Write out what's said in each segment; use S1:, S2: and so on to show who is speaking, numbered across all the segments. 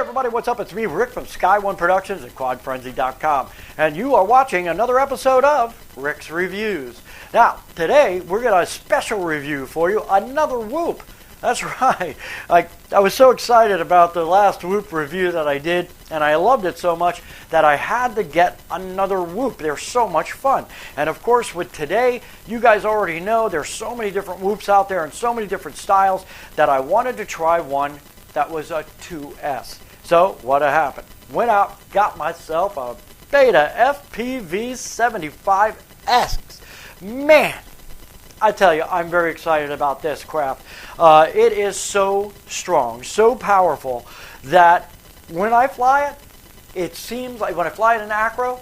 S1: everybody, what's up? It's me, Rick from Sky One Productions and QuadFrenzy.com, and you are watching another episode of Rick's Reviews. Now, today we're got a special review for you, another Whoop. That's right. I was so excited about the last Whoop review that I did, and I loved it so much that I had to get another Whoop. They're so much fun. And of course, with today, you guys already know there's so many different Whoops out there and so many different styles that I wanted to try one that was a 2S. So what happened? Went out, got myself a BetaFPV 75S. Man, I tell you, I'm very excited about this craft. It is so strong, so powerful that when I fly it, it seems like when I fly it in acro,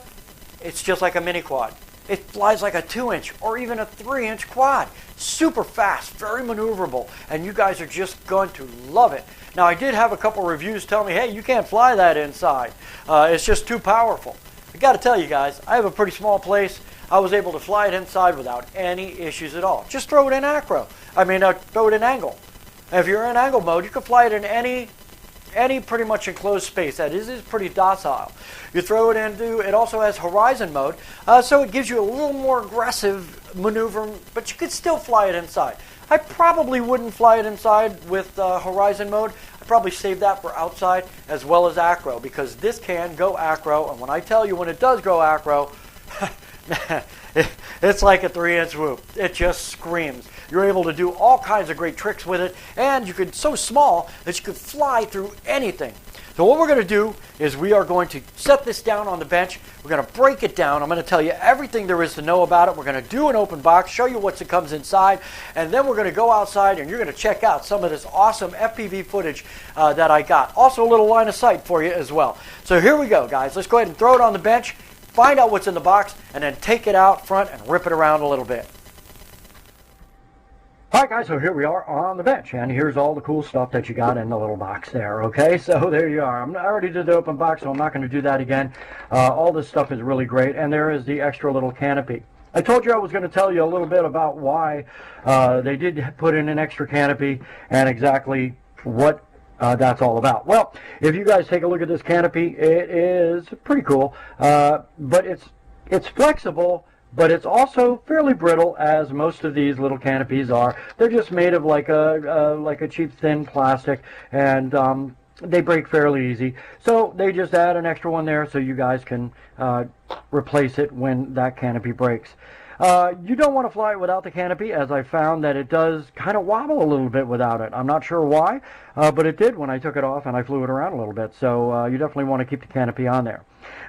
S1: it's just like a mini quad. It flies like a 2-inch or even a 3-inch quad. Super fast, very maneuverable, and you guys are just going to love it. Now, I did have a couple reviews tell me, hey, you can't fly that inside. It's just too powerful. I got to tell you guys, I have a pretty small place. I was able to fly it inside without any issues at all. Just throw it in acro. Throw it in angle. And if you're in angle mode, you can fly it in any pretty much enclosed space. That is pretty docile. You throw it into, it also has horizon mode, so it gives you a little more aggressive maneuver, but you could still fly it inside. I probably wouldn't fly it inside with horizon mode. I'd probably save that for outside as well as acro, because this can go acro, and when I tell you when it does go acro, it's like a 3-inch Whoop. It just screams. You're able to do all kinds of great tricks with it, and you could, so small that you could fly through anything. So what we're going to do is we are going to set this down on the bench. We're going to break it down. I'm going to tell you everything there is to know about it. We're going to do an open box, show you what comes inside, and then we're going to go outside and you're going to check out some of this awesome FPV footage that I got. Also a little line of sight for you as well. So here we go, guys. Let's go ahead and throw it on the bench, find out what's in the box, and then take it out front and rip it around a little bit. All right, guys, so here we are on the bench, and here's all the cool stuff that you got in the little box there, okay? So there you are. I already did the open box, so I'm not going to do that again. All this stuff is really great, and there is the extra little canopy. I told you I was going to tell you a little bit about why they did put in an extra canopy and exactly what that's all about. Well, if you guys take a look at this canopy, it is pretty cool, but it's flexible, but it's also fairly brittle, as most of these little canopies are. They're just made of like a cheap thin plastic, and they break fairly easy. So they just add an extra one there so you guys can replace it when that canopy breaks. You don't want to fly it without the canopy, as I found that it does kind of wobble a little bit without it. I'm not sure why, but it did when I took it off and I flew it around a little bit. So you definitely want to keep the canopy on there.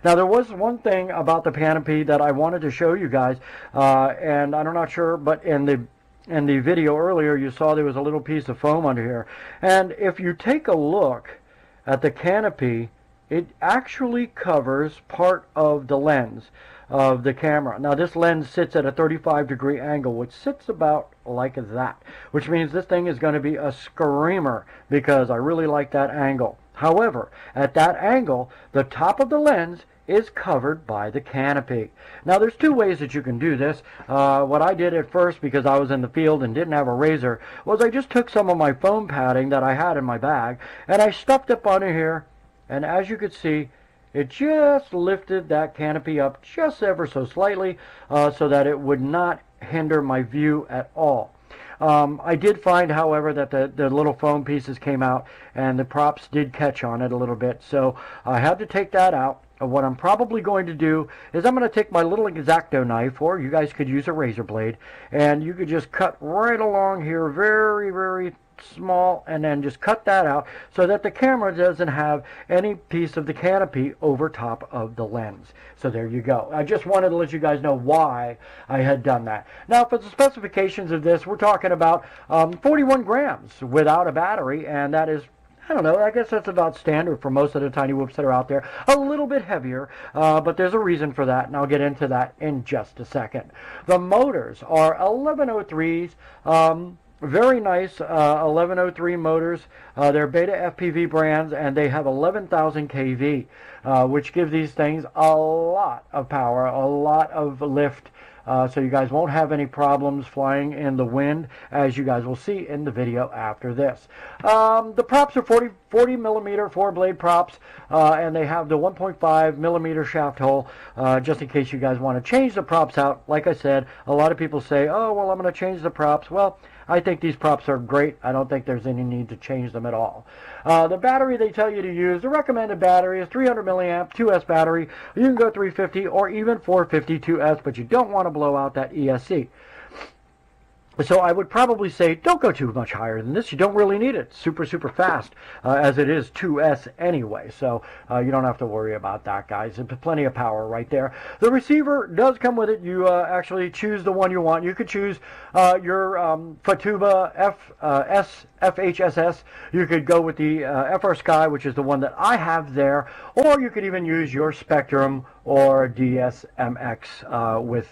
S1: Now, there was one thing about the canopy that I wanted to show you guys, and I'm not sure, but in the video earlier, you saw there was a little piece of foam under here. And if you take a look at the canopy, it actually covers part of the lens of the camera. Now, this lens sits at a 35-degree angle, which sits about like that, which means this thing is going to be a screamer, because I really like that angle. However, at that angle, the top of the lens is covered by the canopy. Now, there's two ways that you can do this. What I did at first, because I was in the field and didn't have a razor, was I just took some of my foam padding that I had in my bag, and I stuffed it under here, and as you could see, it just lifted that canopy up just ever so slightly, so that it would not hinder my view at all. I did find, however, that the little foam pieces came out and the props did catch on it a little bit, so I had to take that out. What I'm probably going to do is I'm going to take my little X-Acto knife, or you guys could use a razor blade, and you could just cut right along here very, very small, and then just cut that out so that the camera doesn't have any piece of the canopy over top of the lens. So there you go. I just wanted to let you guys know why I had done that. Now, for the specifications of this, we're talking about 41 grams without a battery, and that is, I don't know, I guess that's about standard for most of the tiny Whoops that are out there. A little bit heavier, but there's a reason for that, and I'll get into that in just a second. The motors are 1103s. Very nice 1103 motors. They're BetaFPV brands, and they have 11,000 kV, which gives these things a lot of power, a lot of lift, so you guys won't have any problems flying in the wind, as you guys will see in the video after this. The props are 40 millimeter 4-blade props, and they have the 1.5 millimeter shaft hole, just in case you guys want to change the props out. Like I said, a lot of people say, oh, well, I'm going to change the props. Well, I think these props are great. I don't think there's any need to change them at all. The battery they tell you to use, the recommended battery is 300 milliamp 2S battery. You can go 350 or even 450 2S, but you don't want to blow out that ESC. So I would probably say don't go too much higher than this. You don't really need it. Super, super fast, as it is 2S anyway. So you don't have to worry about that, guys. There's plenty of power right there. The receiver does come with it. You actually choose the one you want. You could choose your Fatuba FHSS. You could go with the FR Sky, which is the one that I have there, or you could even use your Spectrum or DSMX with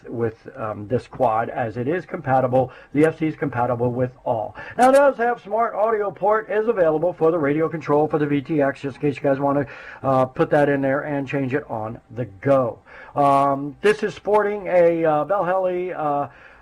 S1: this quad, as it is compatible. The FC is compatible with all. Now, it does have smart audio port, is available for the radio control for the VTX, just in case you guys want to put that in there and change it on the go. This is sporting a Bell Heli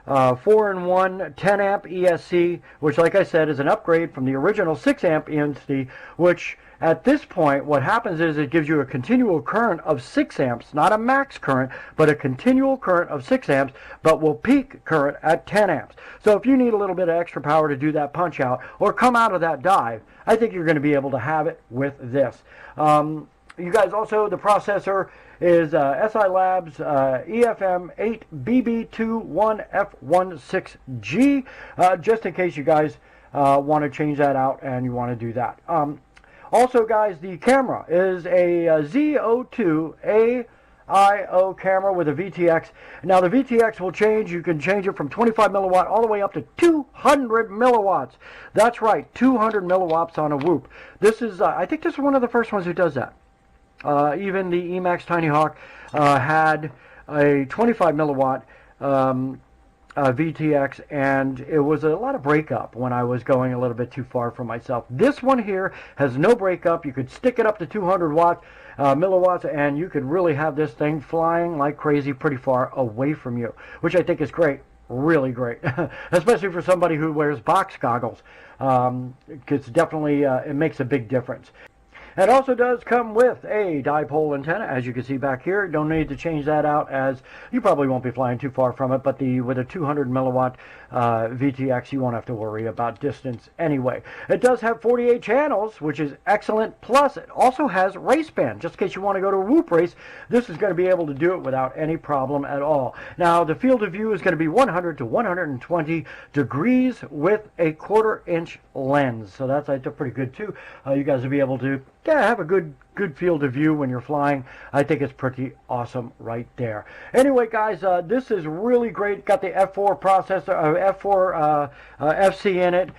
S1: 4-in-1 10 amp ESC, which, like I said, is an upgrade from the original 6 amp ESC, which at this point what happens is it gives you a continual current of 6 amps, not a max current, but a continual current of 6 amps, but will peak current at 10 amps. So if you need a little bit of extra power to do that punch out or come out of that dive, I think you're going to be able to have it with this. You guys, also the processor is SI Labs EFM8BB21F16G, just in case you guys want to change that out and you want to do that. Also, guys, the camera is a Z02 AIO camera with a VTX. Now, the VTX will change. You can change it from 25 milliwatt all the way up to 200 milliwatts. That's right, 200 milliwatts on a Whoop. This is, I think this is one of the first ones who does that. Even the Emax Tiny Hawk had a 25 milliwatt VTX, and it was a lot of breakup when I was going a little bit too far for myself. This one here has no breakup. You could stick it up to 200 milliwatts, and you could really have this thing flying like crazy pretty far away from you, which I think is great. Really great, especially for somebody who wears box goggles. It's definitely, it makes a big difference. It also does come with a dipole antenna, as you can see back here. Don't need to change that out, as you probably won't be flying too far from it, but with a 200 milliwatt VTX, you won't have to worry about distance anyway. It does have 48 channels, which is excellent. Plus, it also has race band. Just in case you want to go to a Whoop race, this is going to be able to do it without any problem at all. Now, the field of view is going to be 100 to 120 degrees with a 1/4 inch lens. So that's, I think, pretty good too. You guys will be able to have a good field of view when you're flying. I think it's pretty awesome right there. Anyway, guys, this is really great. Got the F4 processor, F4 FC in it,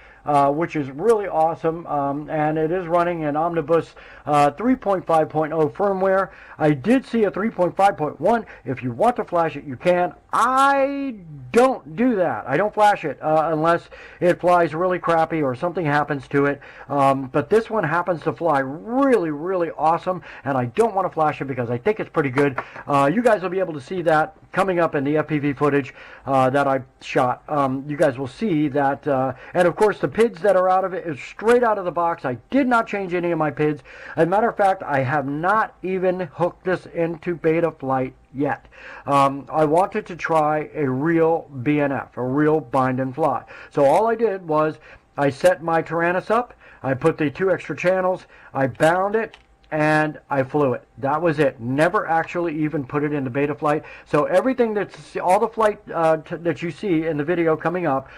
S1: which is really awesome, and it is running an Omnibus 3.5.0 firmware. I did see a 3.5.1. If you want to flash it, you can. I don't do that. I don't flash it unless it flies really crappy or something happens to it. But this one happens to fly really, really awesome, and I don't want to flash it because I think it's pretty good. You guys will be able to see that coming up in the FPV footage that I shot. You guys will see that, and of course the PIDs that are out of it is straight out of the box. I did not change any of my PIDs. As a matter of fact, I have not even hooked this into beta flight yet. I wanted to try a real BNF, a real bind and fly. So all I did was I set my Tyrannus up, I put the 2 extra channels, I bound it, and I flew it. That was it. Never actually even put it into beta flight. So everything that's, all the flight that you see in the video coming up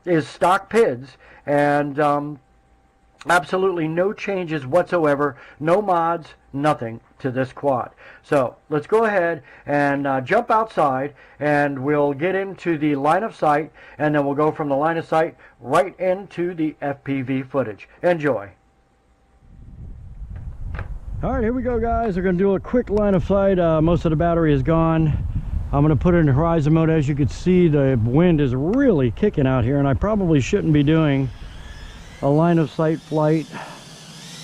S1: is stock PIDs, and absolutely no changes whatsoever, no mods, nothing to this quad. So let's go ahead and jump outside, and we'll get into the line of sight, and then we'll go from the line of sight right into the FPV footage. Enjoy. All right, here we go, guys. We're going to do a quick line of sight. Most of the battery is gone. I'm going to put it in horizon mode. As you can see, the wind is really kicking out here, and I probably shouldn't be doing a line of sight flight,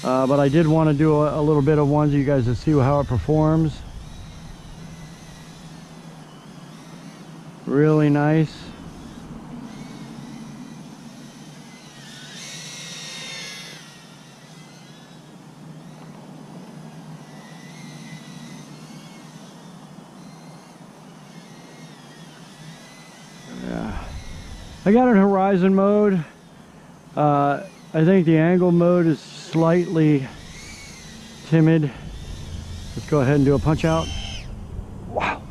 S1: but I did want to do a little bit of one so you guys to see how it performs. Really nice. I got it in horizon mode. I think the angle mode is slightly timid. Let's go ahead and do a punch out. Wow.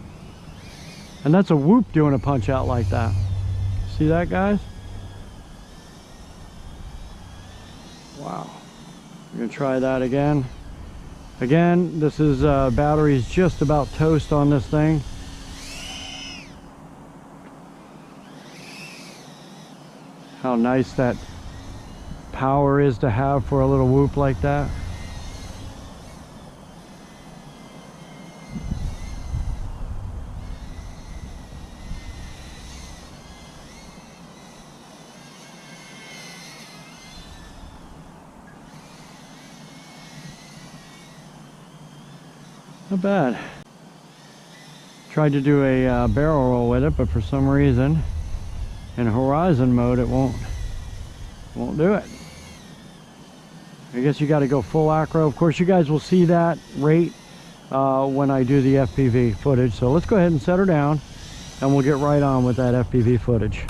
S1: And that's a whoop doing a punch out like that. See that, guys? Wow. I'm gonna try that again. Again, this is battery's just about toast on this thing. How nice that power is to have for a little whoop like that. Not bad. Tried to do a barrel roll with it, but for some reason in horizon mode it won't do it. I guess you got to go full acro. Of course, you guys will see that rate when I do the FPV footage. So let's go ahead and set her down and we'll get right on with that FPV footage.